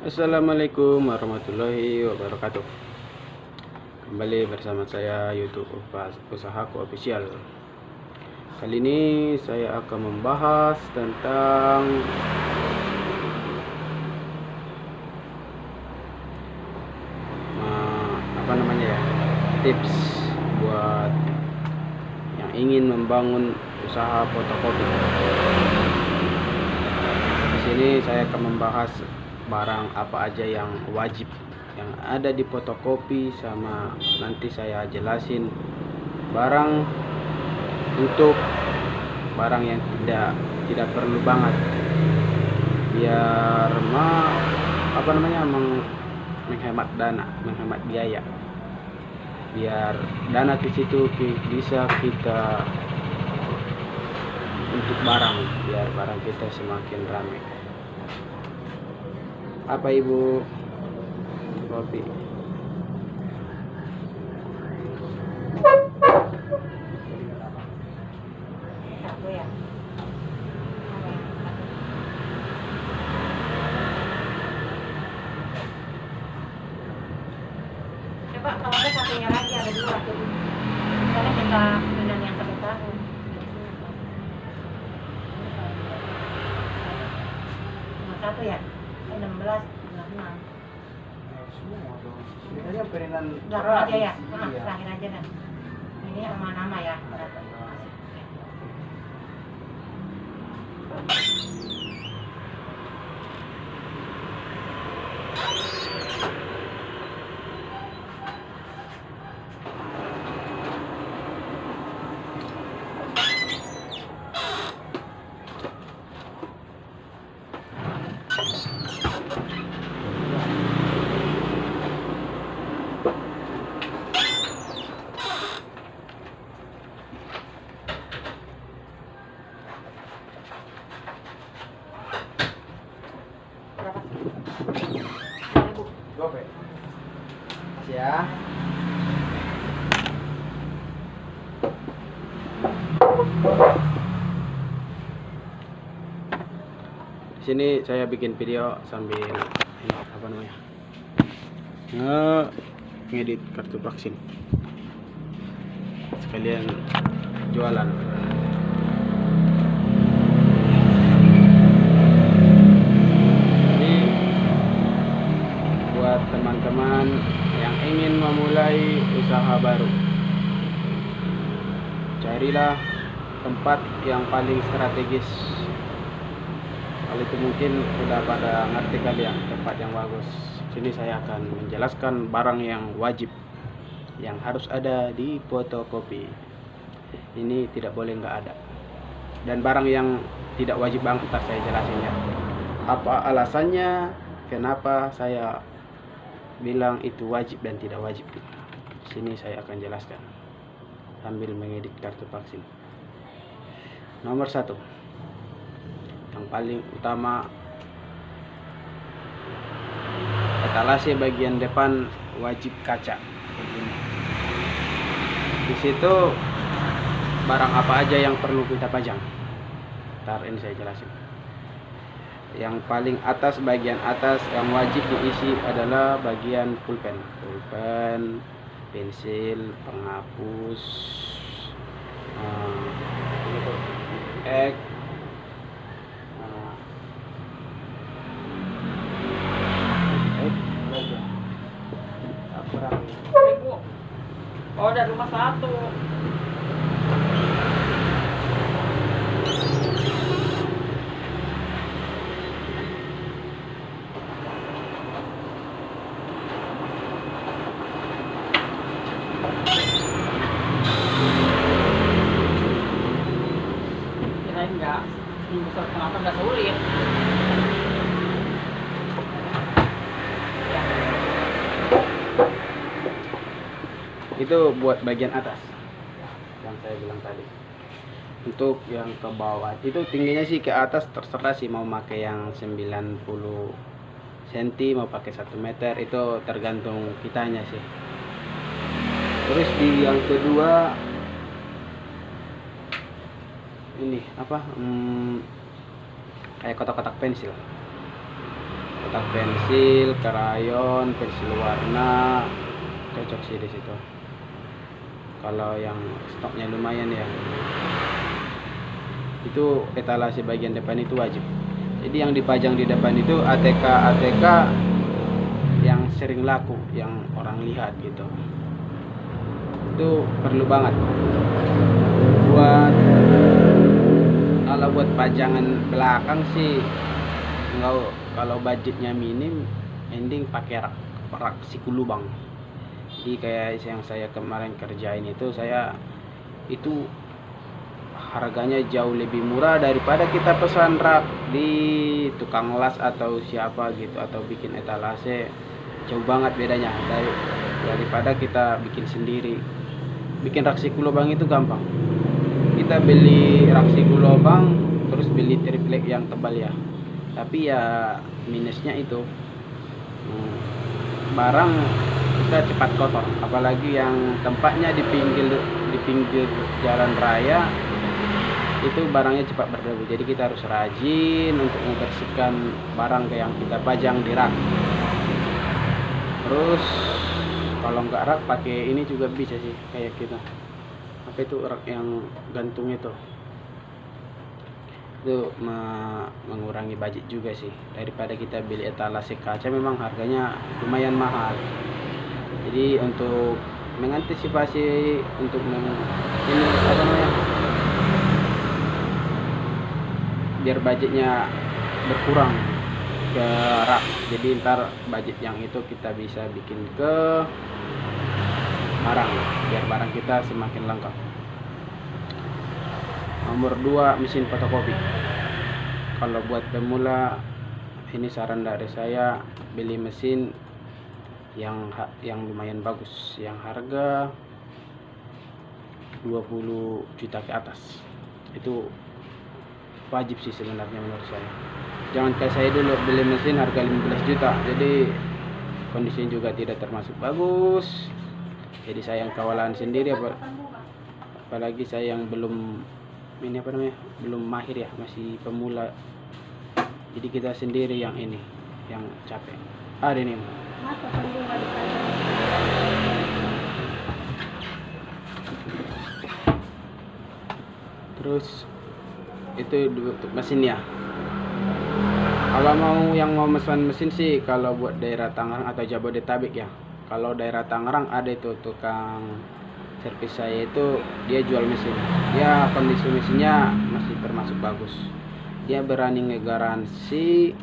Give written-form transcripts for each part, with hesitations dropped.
Assalamualaikum warahmatullahi wabarakatuh. Kembali bersama saya YouTube Usahaku Official. Kali ini saya akan membahas tentang tips buat yang ingin membangun usaha fotokopi. Di sini saya akan membahas barang apa aja yang wajib yang ada di fotokopi, sama nanti saya jelasin barang untuk barang yang tidak perlu banget, biar menghemat dana, menghemat biaya, biar dana di situ bisa kita untuk barang, biar barang kita semakin ramai. Apa ibu? Kopi. Coba kalau ada satunya lagi, ada dua tuh. Misalnya kita dengan yang 1 tahun. Satu ya? 16, 16. Sebenarnya perinan Belakang aja ya? Terakhir aja dah. Ini sama nama ya? Gope. Ya. Di sini saya bikin video sambil ngedit kartu vaksin, sekalian jualan. Jadi buat teman-teman yang ingin memulai usaha baru, carilah tempat yang paling strategis. Kalau itu mungkin sudah pada ngerti kali ya, tempat yang bagus. Sini saya akan menjelaskan barang yang wajib yang harus ada di fotokopi. Ini tidak boleh nggak ada. Dan barang yang tidak wajib banget ntar saya jelasin ya. Apa alasannya, kenapa saya bilang itu wajib dan tidak wajib. Sini saya akan jelaskan sambil mengedit kartu vaksin. Nomor 1, yang paling utama, etalase bagian depan wajib kaca. Begini. Di situ barang apa aja yang perlu kita pajang. Ntar ini saya jelasin. Yang paling atas, bagian atas yang wajib diisi adalah bagian pulpen, pensil, penghapus, ek, Oh, dari rumah 1. Kirain enggak, besar kenapa enggak sulit? itu buat bagian atas yang saya bilang tadi. Untuk yang ke bawah itu tingginya sih ke atas terserah sih, mau pakai yang 90 cm, mau pakai 1 meter, itu tergantung kitanya sih. Terus di yang kedua ini kayak kotak-kotak pensil. kotak pensil, krayon, pensil warna, cocok sih di situ. Kalau yang stoknya lumayan ya, itu etalase bagian depan itu wajib. Jadi yang dipajang di depan itu ATK yang sering laku, yang orang lihat gitu. Itu perlu banget. Kalau buat pajangan belakang sih enggak, kalau budgetnya minim, mending pakai rak siku lubang. Jadi kayak yang saya kemarin kerjain itu, itu harganya jauh lebih murah daripada kita pesan rak di tukang las atau siapa gitu, atau bikin etalase. Jauh banget bedanya daripada kita bikin sendiri. Bikin rak siku lubang itu gampang. Kita beli rak siku lubang, terus beli triplek yang tebal ya. Tapi ya minusnya itu barang kita cepat kotor, apalagi yang tempatnya di pinggir jalan raya, itu barangnya cepat berdebu. Jadi kita harus rajin untuk membersihkan barang yang kita pajang di rak. Terus kalau nggak rak, pakai ini juga bisa sih, kayak kita apa itu, rak yang gantung itu mengurangi budget juga sih, daripada kita beli etalase kaca. Memang harganya lumayan mahal. Jadi untuk mengantisipasi untuk ini apa namanya, biar budgetnya berkurang ke rak, jadi ntar budget yang itu kita bisa bikin ke barang, biar barang kita semakin lengkap. Nomor 2, mesin fotokopi. Kalau buat pemula, ini saran dari saya, beli mesin yang lumayan bagus, yang harga 20 juta ke atas. Itu wajib sih sebenarnya menurut saya. Jangan kayak saya dulu beli mesin harga 15 juta, jadi kondisinya juga tidak termasuk bagus. Jadi saya yang kawalan sendiri, apalagi saya yang belum belum mahir ya, masih pemula. Jadi kita sendiri yang yang capek. Ada ini terus itu untuk mesinnya. Kalau mau mesin sih, kalau buat daerah Tangerang atau Jabodetabek ya. Kalau daerah Tangerang ada itu tukang servis saya, itu dia jual mesin. Dia kondisi mesinnya masih termasuk bagus. Dia berani ngegaransi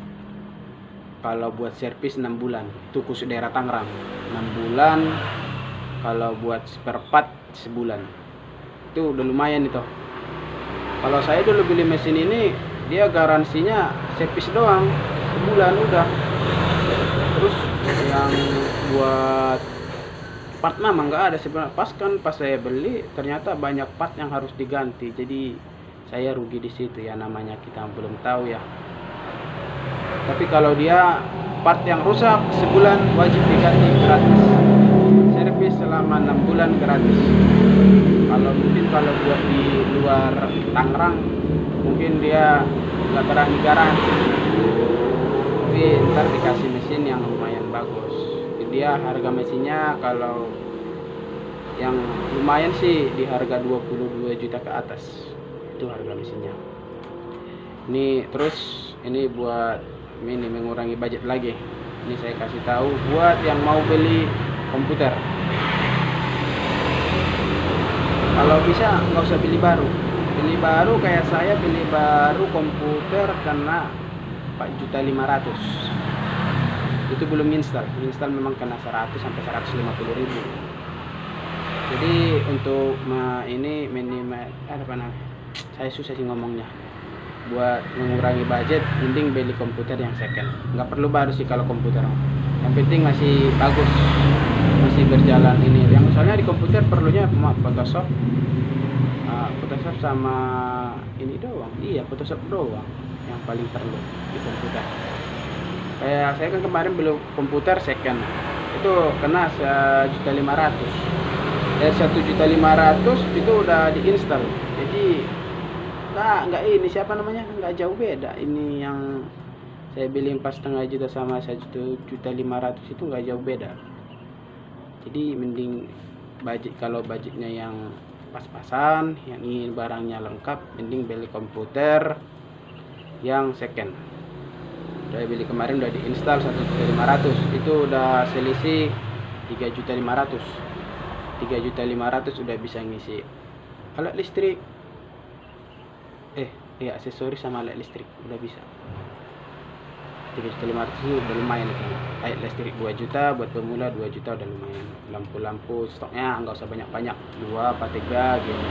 kalau buat servis 6 bulan. Itu khusus daerah Tangerang 6 bulan. Kalau buat spare part sebulan. Itu udah lumayan itu. Kalau saya dulu beli mesin ini, dia garansinya servis doang sebulan udah. Terus yang buat part memang nggak ada sebenarnya. Pas saya beli ternyata banyak part yang harus diganti. Jadi saya rugi di situ ya, namanya kita belum tahu ya. Tapi kalau dia part yang rusak sebulan wajib diganti gratis. Servis selama 6 bulan gratis. Kalau buat di luar Tangerang mungkin dia nggak berani garansi. Tapi ntar dikasih mesin yang lumayan bagus. Dia harga mesinnya kalau yang lumayan sih di harga 22 juta ke atas. Itu harga mesinnya. Ini terus ini buat mengurangi budget lagi. Ini saya kasih tahu buat yang mau beli komputer. Kalau bisa nggak usah beli baru. Beli baru kayak saya beli baru komputer kena 4.500.000. Itu belum install memang kena 100 sampai 150.000. Jadi untuk ini minimal saya susah sih ngomongnya. Buat mengurangi budget, mending beli komputer yang second. Nggak perlu baru sih kalau komputer. Yang penting masih bagus, masih berjalan ini. Yang soalnya di komputer perlunya cuma Photoshop sama ini doang. Iya, Photoshop doang yang paling perlu di komputer. Kayak saya kan kemarin beli komputer second, itu kena 1.500.000. Dari 1.500.000 itu udah diinstal. Jadi nggak ini siapa namanya, nggak jauh beda. Ini yang Saya beli 4,5 juta sama 1,5 juta itu nggak jauh beda. Jadi mending budget, kalau budgetnya yang pas-pasan, yang ingin barangnya lengkap, mending beli komputer yang second. Saya beli kemarin udah diinstal 1,5 juta, itu udah selisih 3,5 juta. 3,5 juta udah bisa ngisi alat listrik, aksesoris sama alat listrik udah bisa. 3,5 juta itu udah lumayan kan. Alat listrik 2 juta, buat pemula 2 juta udah lumayan. Lampu-lampu stoknya nggak usah banyak-banyak, 2 apa 3 gitu.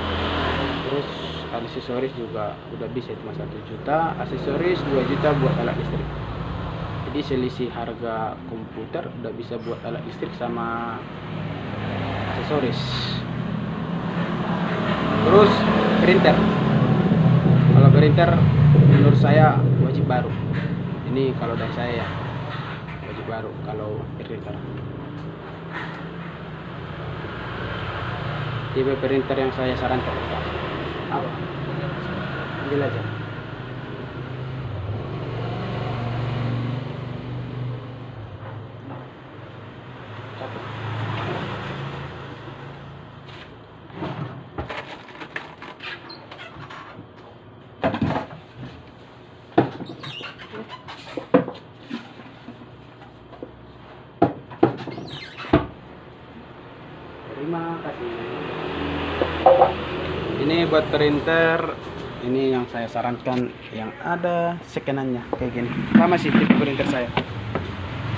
Terus aksesoris juga udah bisa, cuma 1 juta aksesoris, 2 juta buat alat listrik. Jadi selisih harga komputer udah bisa buat alat listrik sama aksesoris. Terus printer, kalau printer menurut saya wajib baru. Ini kalau dari saya ya, wajib baru kalau printer. Tipe printer yang saya sarankan apa? Ambil aja. Terima kasih. Ini buat printer, ini yang saya sarankan yang ada scanannya kayak gini. Sama sih tipe printer saya.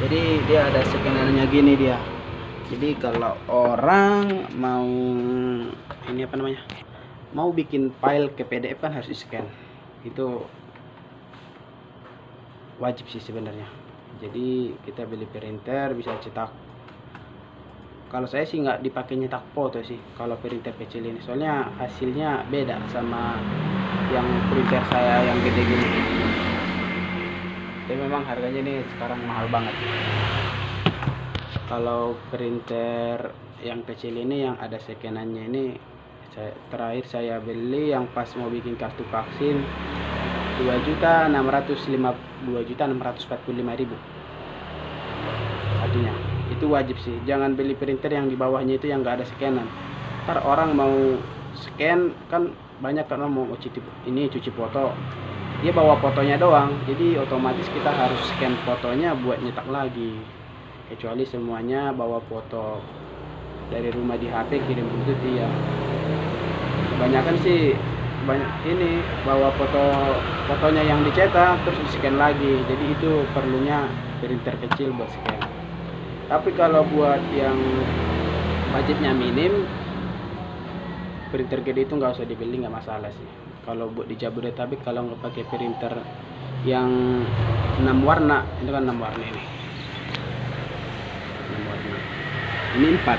Jadi dia ada scanannya gini dia. Jadi kalau orang mau ini apa namanya, mau bikin file ke PDF kan harus di scan. Itu wajib sih sebenarnya. Jadi kita beli printer bisa cetak. Kalau saya sih nggak dipakai nyetak foto sih kalau printer kecil ini, soalnya hasilnya beda sama yang printer saya yang gede gini. Tapi memang harganya ini sekarang mahal banget. Kalau printer yang kecil ini yang ada scanannya ini, terakhir saya beli yang pas mau bikin kartu vaksin 2.645.000 artinya. Itu wajib sih, jangan beli printer yang di bawahnya itu yang nggak ada scanan. Ntar orang mau scan kan banyak, karena mau cuci foto, dia bawa fotonya doang, jadi otomatis kita harus scan fotonya buat nyetak lagi. Kecuali semuanya bawa foto dari rumah di HP kirim bluetooth ya. Kebanyakan sih banyak ini bawa fotonya yang dicetak terus di scan lagi, jadi itu perlunya printer kecil buat scan. Tapi kalau buat yang budgetnya minim, printer gede itu nggak usah dibeli, nggak masalah sih. Kalau buat di Jabodetabek, kalau nggak pakai printer yang 6 warna, itu kan 6 warna ini. 6 warna. Ini 4.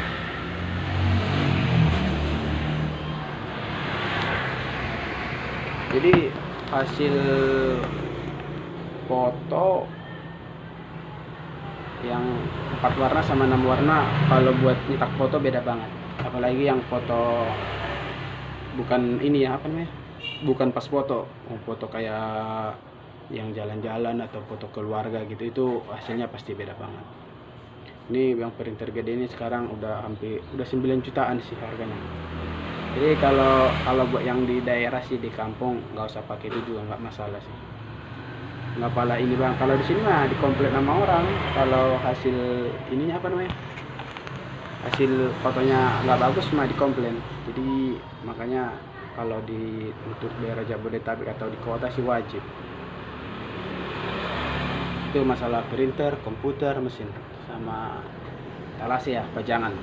Jadi hasil foto yang 4 warna sama 6 warna kalau buat nyetak foto beda banget. Apalagi yang foto bukan ini ya, apa namanya, bukan pas foto kayak yang jalan-jalan atau foto keluarga gitu, itu hasilnya pasti beda banget. Ini yang printer gede ini sekarang udah 9 jutaan sih harganya. Jadi kalau buat yang di daerah sih, di kampung, nggak usah pakai itu juga nggak masalah sih. Nggak pala ini bang, kalau di sini mah dikomplain sama orang kalau hasil ininya apa namanya, hasil fotonya nggak bagus mah dikomplain. Jadi makanya kalau untuk daerah Jabodetabek atau di kota sih wajib. Itu masalah printer, komputer, mesin sama instalasi ya, pajangan.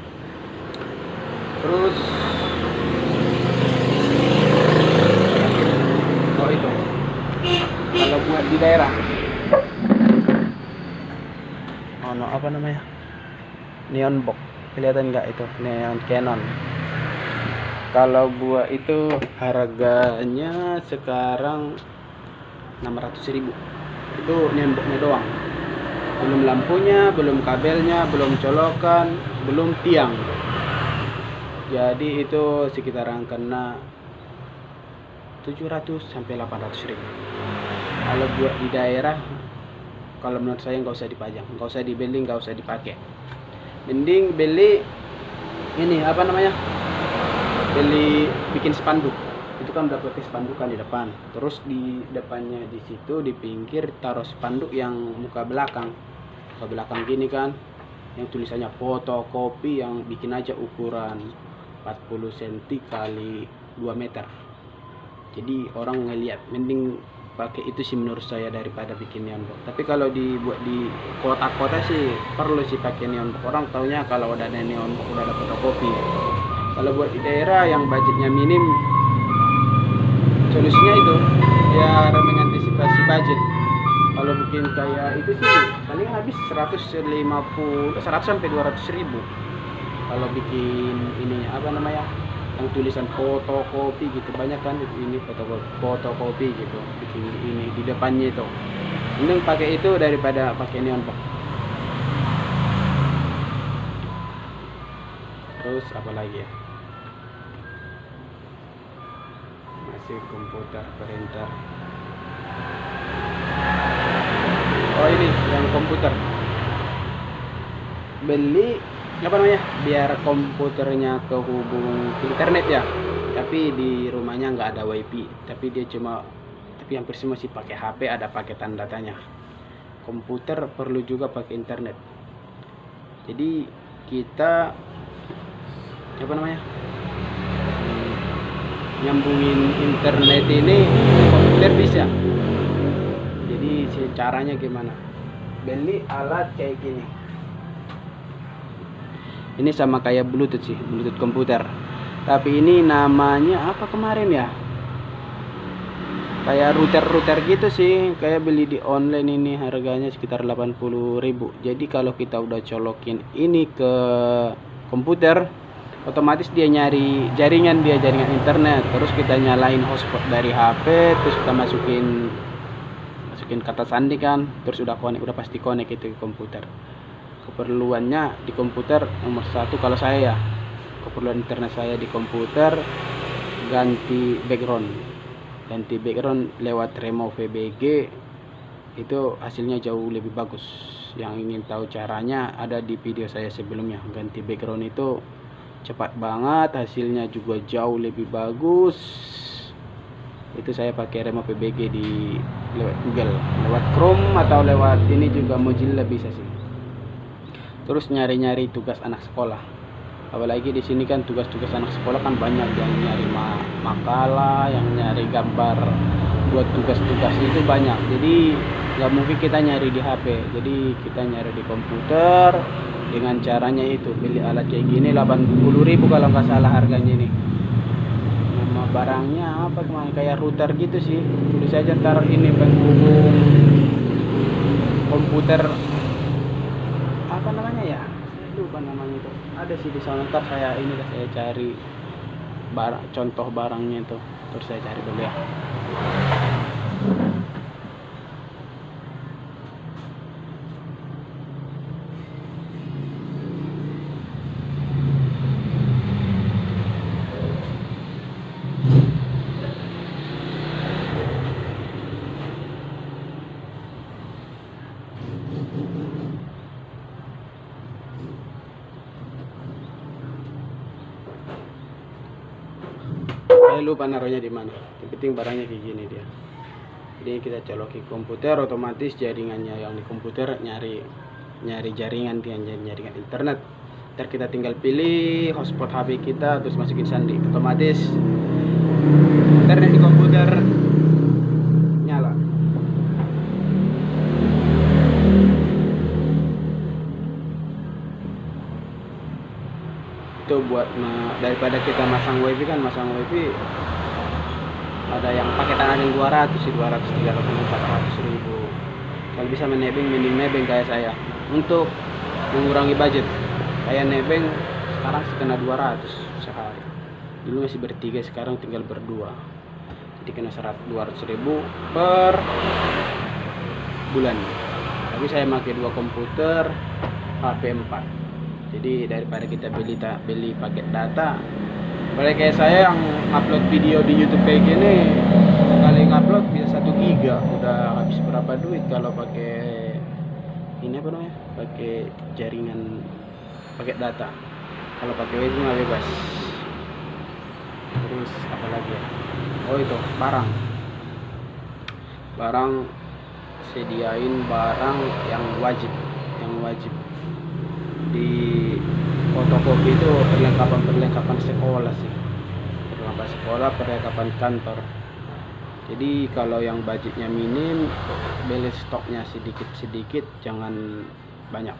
Terus itu kalau buat di daerah apa namanya, neon box, kelihatan nggak itu, neon Canon. Kalau buat itu harganya sekarang 600.000. Itu neon boxnya doang, belum lampunya, belum kabelnya, belum colokan, belum tiang. Jadi itu sekitaran kena 700 sampai 800.000. Kalau buat di daerah kalau menurut saya nggak usah dipajang, nggak usah dibeli, nggak usah dipakai. Mending beli ini apa namanya, beli bikin spanduk. Itu kan udah pakai spanduk kan di depan, terus di depannya di situ di pinggir taruh spanduk yang muka belakang gini kan, yang tulisannya fotokopi, yang bikin aja ukuran 40 cm kali 2 meter. Jadi orang ngeliat, mending pakai itu sih menurut saya daripada bikin neon box. Tapi kalau dibuat di kota-kota sih perlu sih pakai neon box. Orang taunya kalau udah ada neon box udah ada fotokopi. Kalau buat di daerah yang budgetnya minim, solusinya itu biar mengantisipasi budget. Kalau bikin kayak itu sih paling habis 150, 100 sampai 200 ribu. Kalau bikin ininya apa namanya, yang tulisan fotokopi gitu, banyak kan ini fotokopi gitu, bikin ini di depannya itu. Mending pakai itu daripada pakai neon box. Terus apa lagi ya, masih komputer printer. Oh ini yang komputer, beli apa namanya, biar komputernya kehubung internet ya, tapi di rumahnya nggak ada wifi, tapi hampir semua sih pakai HP, ada paketan datanya. Komputer perlu juga pakai internet, jadi kita apa namanya, nyambungin internet ini komputer bisa. Jadi caranya gimana, beli alat kayak gini. Ini sama kayak Bluetooth sih, Bluetooth komputer. Tapi ini namanya apa kemarin ya? Kayak router gitu sih. Kayak beli di online ini, harganya sekitar 80.000. Jadi kalau kita udah colokin ini ke komputer, otomatis dia nyari jaringan internet. Terus kita nyalain hotspot dari HP, terus kita masukin kata sandi kan, terus udah pasti connect itu ke komputer. Keperluannya di komputer nomor satu kalau saya ya, keperluan internet saya di komputer, ganti background lewat Remo VBG, itu hasilnya jauh lebih bagus. Yang ingin tahu caranya ada di video saya sebelumnya. Ganti background itu cepat banget, hasilnya juga jauh lebih bagus. Itu saya pakai Remo VBG lewat Google, lewat Chrome atau lewat ini juga Mozilla bisa sih. Terus nyari tugas anak sekolah, apalagi di sini kan tugas anak sekolah kan banyak, yang nyari makalah, yang nyari gambar buat tugas itu banyak. Jadi nggak mungkin kita nyari di HP, jadi kita nyari di komputer. Dengan caranya itu beli alat kayak gini 80.000 kalau nggak salah harganya ini. Nama barangnya apa kemarin, kayak router gitu sih, tulis aja ntar ini penghubung komputer apa namanya ya, saya lupa namanya itu, ada sih di sana. Ntar saya cari contoh barangnya itu, terus saya cari dulu ya. Saya lupa naruhnya di mana. Yang penting barangnya kayak gini dia. Jadi kita colokin komputer, otomatis jaringannya yang di komputer nyari jaringan internet. Ntar kita tinggal pilih hotspot HP kita, terus masukin sandi, otomatis internet di komputer nyala. Itu buat daripada kita masang wifi ada yang paketan, ada yang 200 sih, 300, 400 ribu. Kalau bisa mending nebeng kayak saya, untuk mengurangi budget. Kayak nebeng sekarang kena 200 sehari, dulu masih bertiga, sekarang tinggal berdua, jadi kena 200 ribu per bulan. Tapi saya pakai 2 komputer, HP 4. Jadi daripada kita beli paket data, boleh kayak saya yang upload video di YouTube kayak gini, sekali ngupload bisa 1 giga, udah habis berapa duit kalau pakai ini apa namanya, pakai jaringan, pakai data. Kalau pakai wifi mah bebas. Terus apa lagi ya, oh itu barang sediain barang yang wajib di fotokopi itu, perlengkapan sekolah sih, perlengkapan sekolah, perlengkapan kantor. Jadi kalau yang budgetnya minim, beli stoknya sedikit, jangan banyak.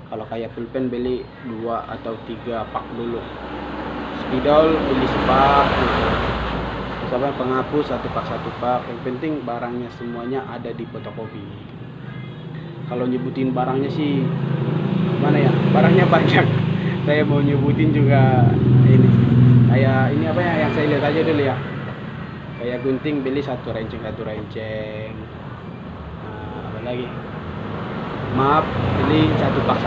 Kalau kayak pulpen beli 2 atau 3 pak dulu, spidol beli sepak gitu. Misalnya penghapus 1 pak, yang penting barangnya semuanya ada di fotokopi. Kalau nyebutin barangnya sih mana ya, barangnya banyak. Saya mau nyebutin juga ini, kayak ini apa ya, yang saya lihat aja dulu ya. Kayak gunting beli 1 renceng. Nah, apa lagi? Map beli 1 pak.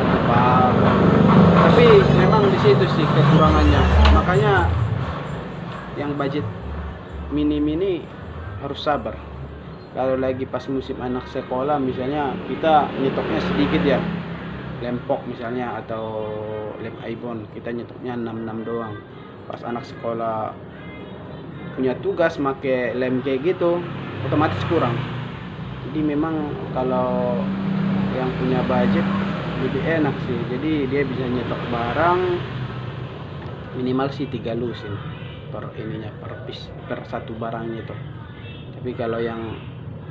Tapi memang di situ sih kekurangannya. Makanya yang budget minim ini harus sabar. Kalau lagi pas musim anak sekolah, misalnya kita nyetoknya sedikit ya, lempok misalnya atau lem ibon, kita nyetoknya 6 doang. Pas anak sekolah punya tugas make lem kayak gitu, otomatis kurang. Jadi memang kalau yang punya budget lebih enak sih, jadi dia bisa nyetok barang minimal sih 3 lusin per ininya, per 1 barangnya tuh. Tapi kalau yang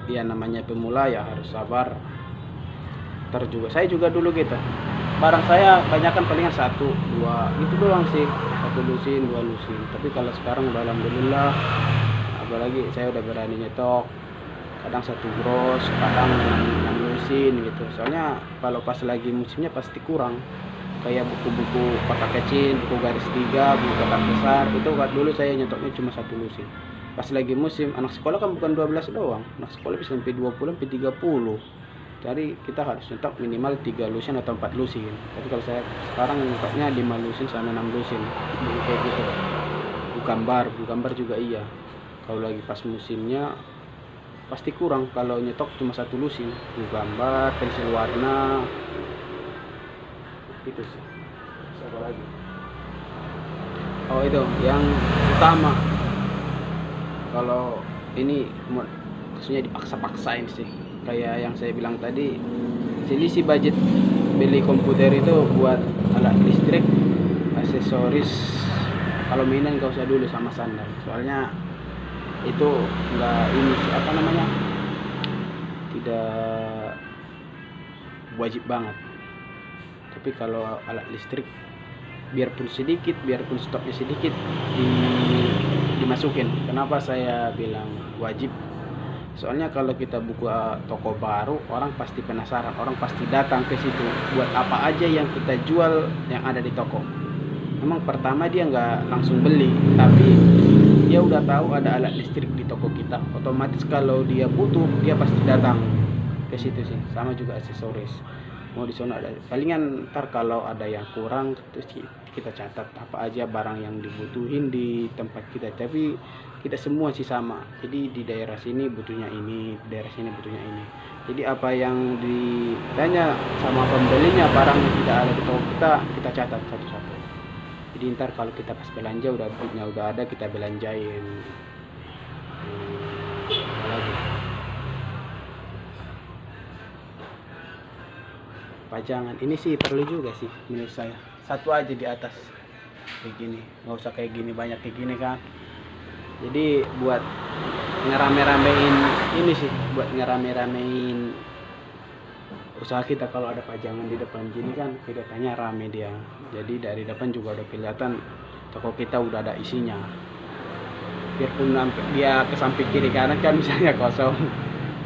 dia namanya pemula ya harus sabar. Saya juga dulu gitu, barang saya banyakan palingan 1, 2 itu doang sih, 1 lusin 2 lusin. Tapi kalau sekarang udah alhamdulillah, apalagi saya udah berani nyetok, kadang 1 gros, kadang 6 lusin gitu. Soalnya kalau pas lagi musimnya pasti kurang, kayak buku-buku kotak kecil, buku garis 3, buku kotak besar, itu dulu saya nyetoknya cuma 1 lusin. Pas lagi musim anak sekolah kan bukan 12 doang, anak sekolah bisa sampai 20 sampai 30. Jadi kita harus nyetok minimal 3 lusin atau 4 lusin. Tapi kalau saya sekarang nyetoknya 5 lusin sama 6 lusin. Jadi kayak gitu. Buku gambar juga iya. Kalau lagi pas musimnya pasti kurang kalau nyetok cuma 1 lusin. Buku gambar, pensil warna. Itu sih. Siapa lagi? Oh itu yang utama. Kalau ini maksudnya dipaksa-paksain sih. Kayak yang saya bilang tadi, selisih budget beli komputer itu buat alat listrik, aksesoris. Kalau mainan gak usah dulu sama sandal, soalnya itu enggak ini apa namanya, tidak wajib banget. Tapi kalau alat listrik biarpun sedikit, biarpun stoknya sedikit, dimasukin. Kenapa saya bilang wajib? Soalnya kalau kita buka toko baru, orang pasti penasaran, orang pasti datang ke situ buat apa aja yang kita jual yang ada di toko. Memang pertama dia nggak langsung beli, tapi dia udah tahu ada alat listrik di toko kita. Otomatis kalau dia butuh, dia pasti datang ke situ sih. Sama juga aksesoris. Mau di sana ada. Palingan ntar kalau ada yang kurang, terus kita catat apa aja barang yang dibutuhin di tempat kita. Tapi kita semua sih sama, jadi di daerah sini butuhnya ini, di daerah sini butuhnya ini. Jadi apa yang ditanya sama pembelinya, barang yang tidak ada di toko kita catat satu-satu. Jadi ntar kalau kita pas belanja udah ada, kita belanjain. Apa lagi? Pajangan ini sih perlu juga sih menurut saya. 1 aja di atas kayak gini, nggak usah kayak gini banyak kayak gini kan. Jadi buat ngerame-ramein ini sih, buat ngerame-ramein usaha kita. Kalau ada pajangan di depan gini kan kelihatannya rame dia. Jadi dari depan juga udah kelihatan toko kita udah ada isinya. Biarpun dia ke samping kiri kanan kan misalnya kosong,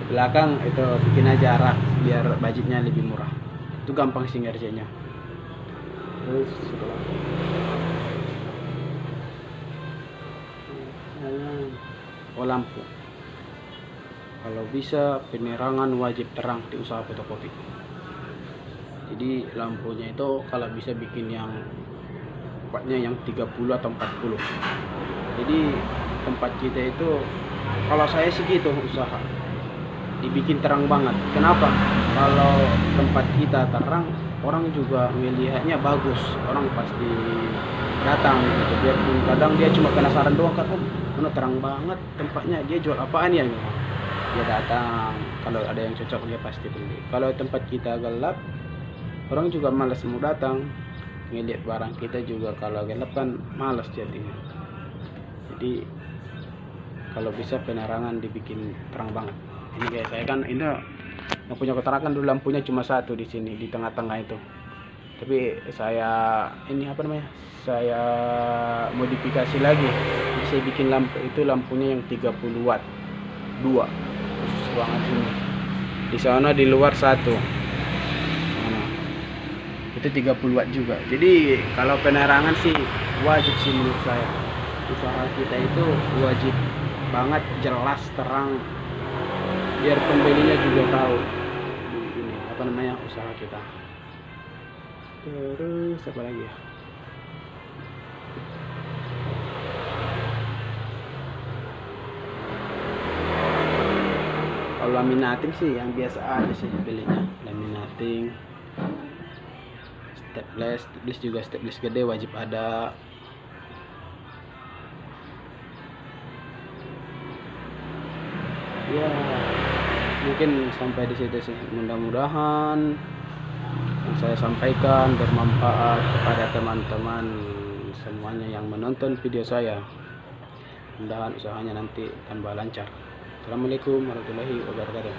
di belakang itu bikin aja rak biar budgetnya lebih murah. Itu gampang sih ngerjainnya. Terus lampu, kalau bisa penerangan wajib terang di usaha fotokopi. Jadi lampunya itu kalau bisa bikin yang tempatnya yang 30 atau 40. Jadi tempat kita itu, kalau saya sih gitu usaha, dibikin terang banget. Kenapa? Kalau tempat kita terang, orang juga melihatnya bagus, orang pasti datang gitu. Biarpun kadang dia cuma penasaran doang kan, oh mana terang banget tempatnya, dia jual apaan ya gitu. Dia datang, kalau ada yang cocok dia pasti beli. Kalau tempat kita gelap, orang juga malas mau datang ngeliat barang kita juga. Kalau gelap kan malas jadinya. Jadi kalau bisa penerangan dibikin terang banget. Ini kayak saya kan ini yang punya kontrakan dulu lampunya cuma satu di sini di tengah-tengah itu. Tapi saya ini apa namanya? Saya modifikasi lagi. Saya bikin lampu itu lampunya yang 30 watt. 2 khusus ruangan sini. Di sana di luar satu. Nah, itu 30 watt juga. Jadi kalau penerangan sih wajib sih menurut saya. Usaha kita itu wajib banget jelas terang biar pembelinya juga tahu ini apa namanya usaha kita. Terus apa lagi ya? Kalau laminating sih yang biasa aja sih belinya, laminating, staples juga, staples gede wajib ada. Ya mungkin sampai di situ sih, mudah-mudahan yang saya sampaikan bermanfaat kepada teman-teman semuanya yang menonton video saya. Mudah-mudahan usahanya nanti tambah lancar. Assalamualaikum warahmatullahi wabarakatuh.